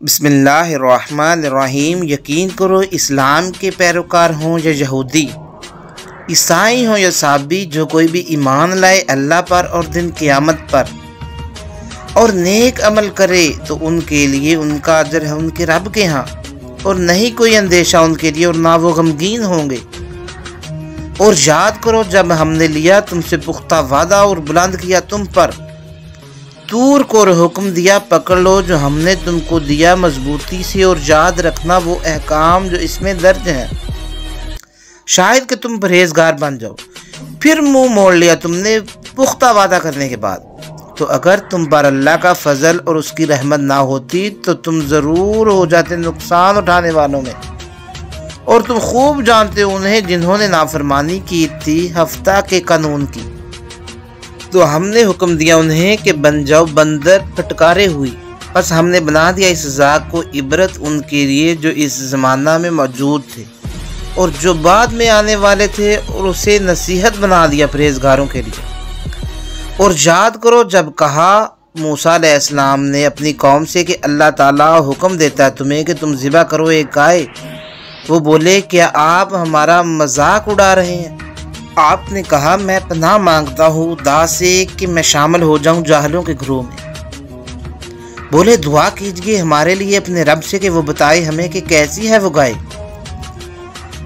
بسم اللہ الرحمن الرحیم۔ یقین کرو اسلام کے پیروکار ہوں یا یہودی، عیسائی ہوں یا صابی، جو کوئی بھی ایمان لائے اللہ پر اور دن قیامت پر اور نیک عمل کرے تو ان کے لیے ان کا اجر ہے ان کے رب کے ہاں، اور نہیں کوئی اندیشہ ان کے لیے اور نہ وہ غمگین ہوں گے۔ اور یاد کرو جب ہم نے لیا تم سے پختہ وعدہ اور بلند کیا تم پر طور کو اور حکم دیا، پکڑ لو جو ہم نے تم کو دیا مضبوطی سے، اور یاد رکھنا وہ احکام جو اس میں درج ہیں، شاید کہ تم پرہیزگار بن جاؤ۔ پھر منہ موڑ لیا تم نے پختہ وعدہ کرنے کے بعد، تو اگر تم پر اللہ کا فضل اور اس کی رحمت نہ ہوتی تو تم ضرور ہو جاتے نقصان اٹھانے والوں میں، اور تم خوب جانتے انہیں جنہوں نے نافرمانی کی تھی ہفتہ کے قانون کی، تو ہم نے حکم دیا انہیں کہ بن جاؤ بندر پھٹکارے ہوئی۔ بس ہم نے بنا دیا اس ذات کو عبرت ان کے لیے جو اس زمانہ میں موجود تھے اور جو بعد میں آنے والے تھے، اور اسے نصیحت بنا دیا پرہیزگاروں کے لیے۔ اور یاد کرو جب کہا موسیٰ علیہ السلام نے اپنی قوم سے کہ اللہ تعالیٰ حکم دیتا ہے تمہیں کہ تم ذبح کرو ایک گائے، وہ بولے کیا آپ ہمارا مذاق اڑا رہے ہیں؟ آپ نے کہا میں پناہ مانگتا ہوں خدا سے کہ میں شامل ہو جاؤں جاہلوں کے گروہ میں۔ بولے دعا کیجئے ہمارے لیے اپنے رب سے کہ وہ بتائے ہمیں کہ کیسی ہے وہ گائے۔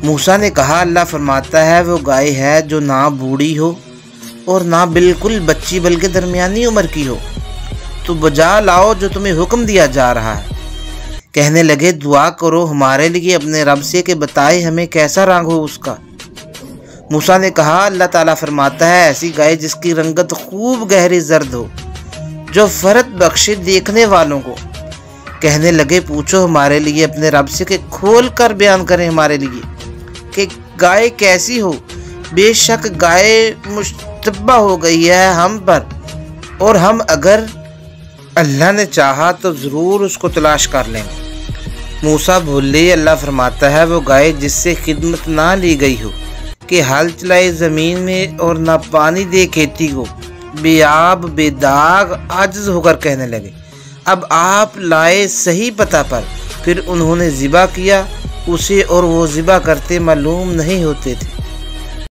موسیٰ نے کہا اللہ فرماتا ہے وہ گائے ہے جو نہ بوڑھی ہو اور نہ بالکل بچی بلکہ درمیانی عمر کی ہو، تو بجا لاؤ جو تمہیں حکم دیا جا رہا ہے۔ کہنے لگے دعا کرو ہمارے لیے اپنے رب سے کہ بتائے ہمیں کیسا رنگ ہو اس کا۔ موسیٰ نے کہا اللہ تعالیٰ فرماتا ہے ایسی گائے جس کی رنگت خوب گہری زرد ہو، جو فرت بخشے دیکھنے والوں کو۔ کہنے لگے پوچھو ہمارے لیے اپنے رب سے کہ کھول کر بیان کریں ہمارے لیے کہ گائے کیسی ہو۔ بے شک گائے مشتبہ ہو گئی ہے ہم پر، اور ہم اگر اللہ نے چاہا تو ضرور اس کو تلاش کر لیں گے۔ موسیٰ بولے اللہ فرماتا ہے وہ گائے جس سے خدمت نہ لی گئی ہو کہ ہل چلائے زمین میں اور نہ پانی دے کھیتی کو، بے آب بے داغ عاجز ہو کر کہنے لگے اب آپ لائے صحیح پتہ پر۔ پھر انہوں نے ذبح کیا اسے، اور وہ ذبح کرتے معلوم نہیں ہوتے تھے۔